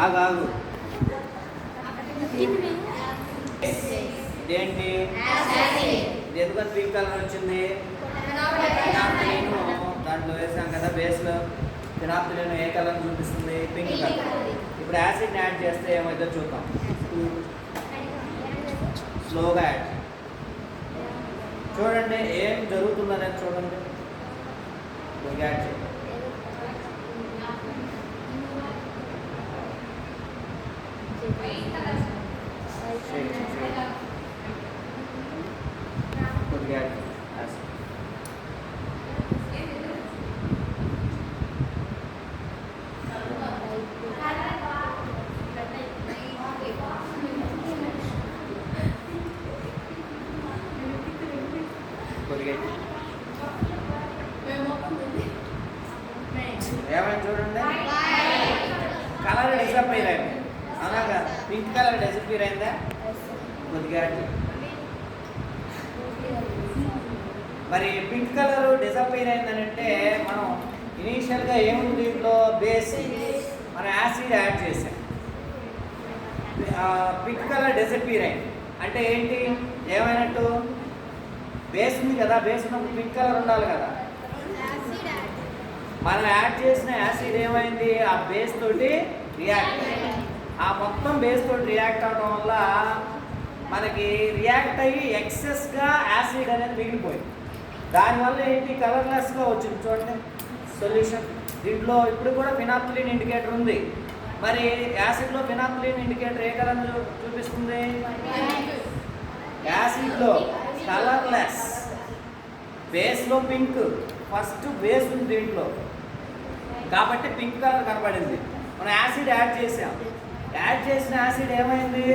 ఆగాగు. ఇదేంటి? ఇది ఎందుకని పింక్ కలర్ వచ్చింది? ఫినాప్థలిన్ దాంట్లో వేసాం కదా బేస్లో. ఫినాప్థలిన్ ఏ కలర్ చూపిస్తుంది? Pink colour. ఇప్పుడు యాసిడ్ యాడ్ చేస్తే ఏమైతే చూద్దాం. స్లోగా యాడ్ చూడండి ఏం జరుగుతుందనేది చూడండి. యాడ్ చేయండి. ఏమైనా చూడండి కలర్ డిసప్పీర్ అయింది. అవునా? పింక్ కలర్ డిసప్పీర్ అయిందా? కొద్దిగా మరి పింక్ కలర్ డిసప్పీర్ అయిందనంటే మనం ఇనీషియల్గా ఏముంది దీంట్లో? బేస్. మనం యాసిడ్ యాడ్ చేసాం. పింక్ కలర్ డిసప్పీర్ అయింది అంటే ఏంటి? ఏమైనట్టు? బేస్ ఉంది కదా, బేస్ ఉన్నప్పుడు పింక్ కలర్ ఉండాలి కదా. మనం యాడ్ చేసిన యాసిడ్ ఏమైంది? ఆ బేస్ తోటి రియాక్ట్ అయింది. ఆ మొత్తం బేస్ తోటి రియాక్ట్ అవడం వల్ల మనకి రియాక్ట్ అయ్యి ఎక్సెస్గా యాసిడ్ అనేది మిగిలిపోయింది. దానివల్ల ఏంటి? కలర్లెస్గా వచ్చింది. చూడండి సొల్యూషన్. దీంట్లో ఇప్పుడు కూడా ఫినాప్థలిన్ ఇండికేటర్ ఉంది. మరి యాసిడ్లో ఫినాప్థలిన్ ఇండికేటర్ ఏ కలర్ చూపిస్తుంది? యాసిడ్లో కలర్లెస్, బేస్లో పింక్. ఫస్ట్ బేస్ ఉంది దీంట్లో కాబట్టి పింక్ కలర్ కనబడింది. మనం యాసిడ్ యాడ్ చేసాం. యాడ్ చేసిన యాసిడ్ ఏమైంది?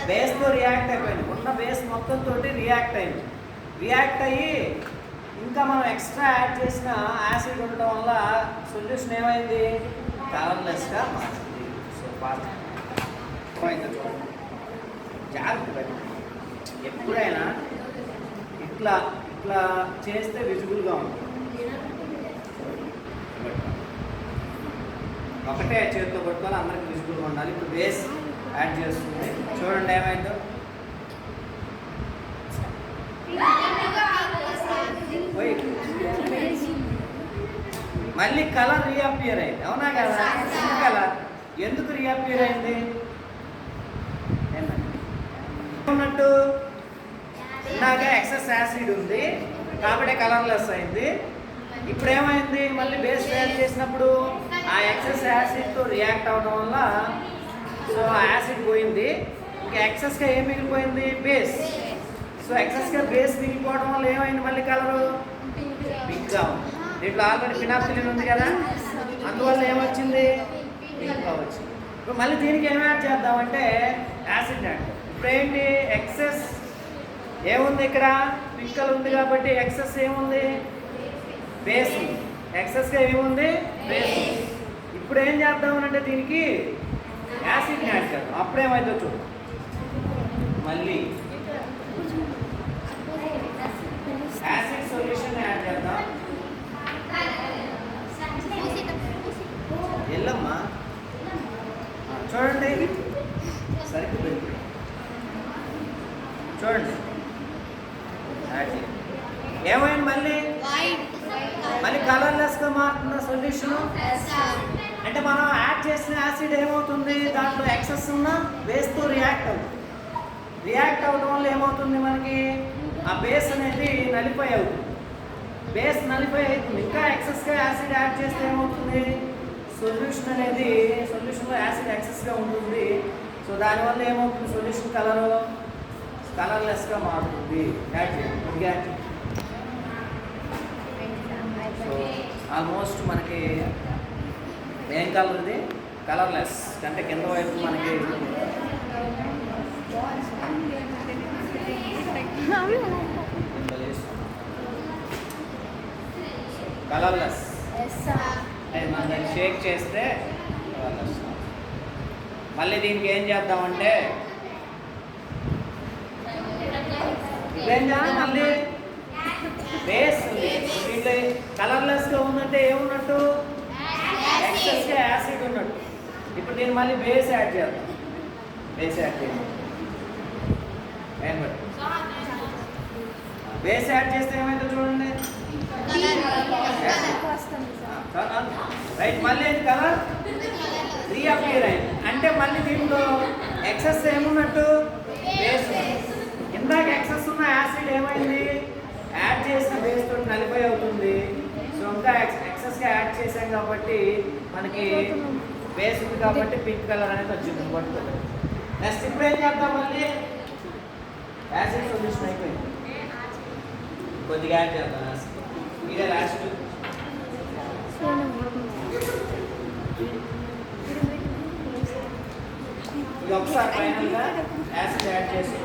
బేస్తో రియాక్ట్ అయిపోయింది. ఉన్న బేస్ మొత్తం తోటి రియాక్ట్ అయింది. రియాక్ట్ అయ్యి ఇంకా మనం ఎక్స్ట్రా యాడ్ చేసిన యాసిడ్ ఉండటం వల్ల సొల్యూషన్ ఏమైంది? కలర్లెస్గా మారింది. సో ఫాస్ట్ జాగ్రత్త. ఎప్పుడైనా ఇట్లా ఇట్లా చేస్తే విజిబుల్గా ఉంటుంది. ఒకటే చేతితో పట్టుకొని అందరికి విజిబుల్గా ఉండాలి. ఇప్పుడు బేస్ యాడ్ చేస్తుంది. చూడండి ఏమైందో. మళ్ళీ కలర్ రీఅపియర్ అయింది. అవునా కదా? కలర్ ఎందుకు రీఅపియర్ అయింది? ఉన్నట్టు ఇందాక ఎక్సెస్ యాసిడ్ ఉంది కాబట్టి కలర్లెస్ అయింది. ఇప్పుడు ఏమైంది? మళ్ళీ బేస్ యాడ్ చేసినప్పుడు ఆ ఎక్సెస్ యాసిడ్తో రియాక్ట్ అవడం వల్ల సో ఆ యాసిడ్ పోయింది. ఇంకా ఎక్సెస్గా ఏం మిగిలిపోయింది? బేస్. సో ఎక్సెస్గా బేస్ మిగిలిపోవడం వల్ల ఏమైంది? మళ్ళీ కలరు పింక్గా ఉంది. దీంట్లో ఆల్రెడీ ఫినాప్థలిన్ ఉంది కదా, అందువల్ల ఏమొచ్చింది? పింక్గా వచ్చింది. ఇప్పుడు మళ్ళీ దీనికి ఏం యాడ్ చేద్దామంటే యాసిడ్ యాడ్. ఇప్పుడు ఏంటి? ఎక్సెస్ ఏముంది ఇక్కడ? పింక్ కలర్ ఉంది కాబట్టి ఎక్సెస్ ఏముంది? బేస్ ఉంది. ఎక్సెస్గా ఏముంది? బేస్. ఇప్పుడు ఏం చేద్దామనంటే దీనికి యాసిడ్ని యాడ్ చేద్దాం. అప్పుడేమైందో చూడు. మళ్ళీ యాసిడ్ సొల్యూషన్ యాడ్ చేద్దాం. ఎల్లమ్మా చూడండి సరిగ్గా చూడండి ఏమైంది? మళ్ళీ కలర్లెస్గా మారుతున్న సొల్యూషన్. అంటే మనం యాడ్ చేసిన యాసిడ్ ఏమవుతుంది? దాంట్లో ఎక్సెస్ ఉన్న బేస్తో రియాక్ట్ అవుతుంది. రియాక్ట్ అవ్వడం వల్ల ఏమవుతుంది? మనకి ఆ బేస్ అనేది నలిఫై అవుతుంది. బేస్ నలిఫై అవుతుంది. ఇంకా ఎక్సెస్గా యాసిడ్ యాడ్ చేస్తే ఏమవుతుంది? సొల్యూషన్ అనేది సొల్యూషన్లో యాసిడ్ ఎక్సెస్గా ఉంటుంది. సో దానివల్ల ఏమవుతుంది? సొల్యూషన్ కలర్లెస్గా మారుతుంది. యాడ్ చేయండి. సో ఆల్మోస్ట్ మనకి ఏం కలర్ ఇది? కలర్లెస్. అంటే కింద వైపు మనకి కలర్లెస్. మనం షేక్ చేస్తే కలర్లెస్. మళ్ళీ దీనికి ఏం చేద్దామంటే మళ్ళీ బేస్ దీంట్లో కలర్లెస్గా ఉందంటే ఏమున్నట్టు? ఎక్సెస్గా యాసిడ్ ఉన్నట్టు. ఇప్పుడు నేను మళ్ళీ బేస్ యాడ్ చేద్దాం. బేస్ యాడ్ చేద్దాం. బేస్ యాడ్ చేస్తే ఏమైతే చూడండి, రైట్. మళ్ళీ కలర్ రీఅపియర్ అయింది. అంటే మళ్ళీ దీంట్లో ఎక్సెస్ ఏమున్నట్టు, బేస్. ఇందాక ఎక్సెస్ ఉన్న యాసిడ్ ఏమైంది, యాడ్ చేసిన బేస్ తోటి నలిఫై అవుతుంది. సో ఇంకా ఎక్సెస్గా యాడ్ చేసాం కాబట్టి మనకి బేస్ ఉంది కాబట్టి పింక్ కలర్ అనేది వచ్చింది పట్టుకోండి. నెక్స్ట్ ఇప్పుడు ఏం చేద్దాం, మళ్ళీ యాసిడ్ సొల్యూషన్ అయిపోయింది, కొద్దిగా యాడ్ చేద్దాం యాసిడ్. ఇదే లాస్ట్. ఇది ఒకసారి ఫైనల్గా యాసిడ్ యాడ్ చేసి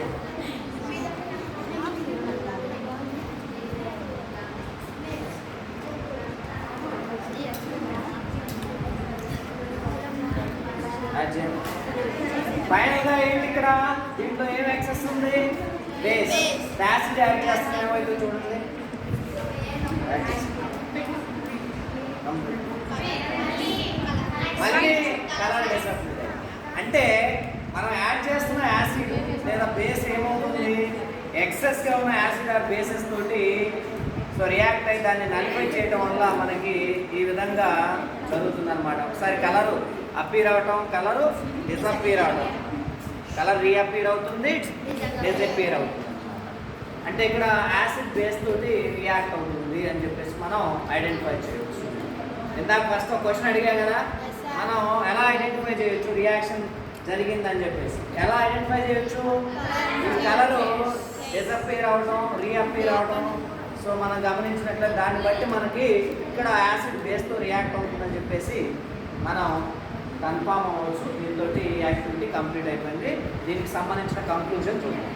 ఫైనల్గా ఏంటి ఇక్కడ, దీంట్లో ఏం ఎక్సెస్ ఉంది, బేస్. యాసిడ్ యాడ్ చేస్తున్నా ఏమైతే చూడండి, మళ్ళీ కలర్ వేసేస్తుంది. అంటే మనం యాడ్ చేస్తున్న యాసిడ్ లేదా బేస్ ఏమవుతుంది, ఎక్సెస్గా ఉన్న యాసిడ్ ఆర్ బేసెస్ తోటి సో రియాక్ట్ అయ్యి దాన్ని నలిఫై చేయడం వల్ల మనకి ఈ విధంగా జరుగుతుంది అనమాట. ఒకసారి కలరు అప్పీర్ అవటం, కలరు డిసప్పీర్ అవటం, కలర్ రీఅపీర్ అవుతుంది, డిసప్పీర్ అవుతుంది. అంటే ఇక్కడ యాసిడ్ బేస్ తోటి రియాక్ట్ అవుతుంది అని చెప్పేసి మనం ఐడెంటిఫై చేయవచ్చు. ఇందాక ఫస్ట్ ఒక క్వశ్చన్ అడిగా కదా, మనం ఎలా ఐడెంటిఫై చేయొచ్చు రియాక్షన్ జరిగిందని చెప్పేసి. ఎలా ఐడెంటిఫై చేయొచ్చు, కలరు డిసప్పీర్ అవడం, రీఅపీర్ అవడం. సో మనం గమనించినట్లయితే దాన్ని బట్టి మనకి ఇక్కడ యాసిడ్ బేస్తో రియాక్ట్ అవుతుందని చెప్పేసి మనం కన్ఫామ్ అవ్వచ్చు. దీంతో యాక్టివిటీ కంప్లీట్ అయిపోయింది. దీనికి సంబంధించిన కంక్లూజన్ చూద్దాం.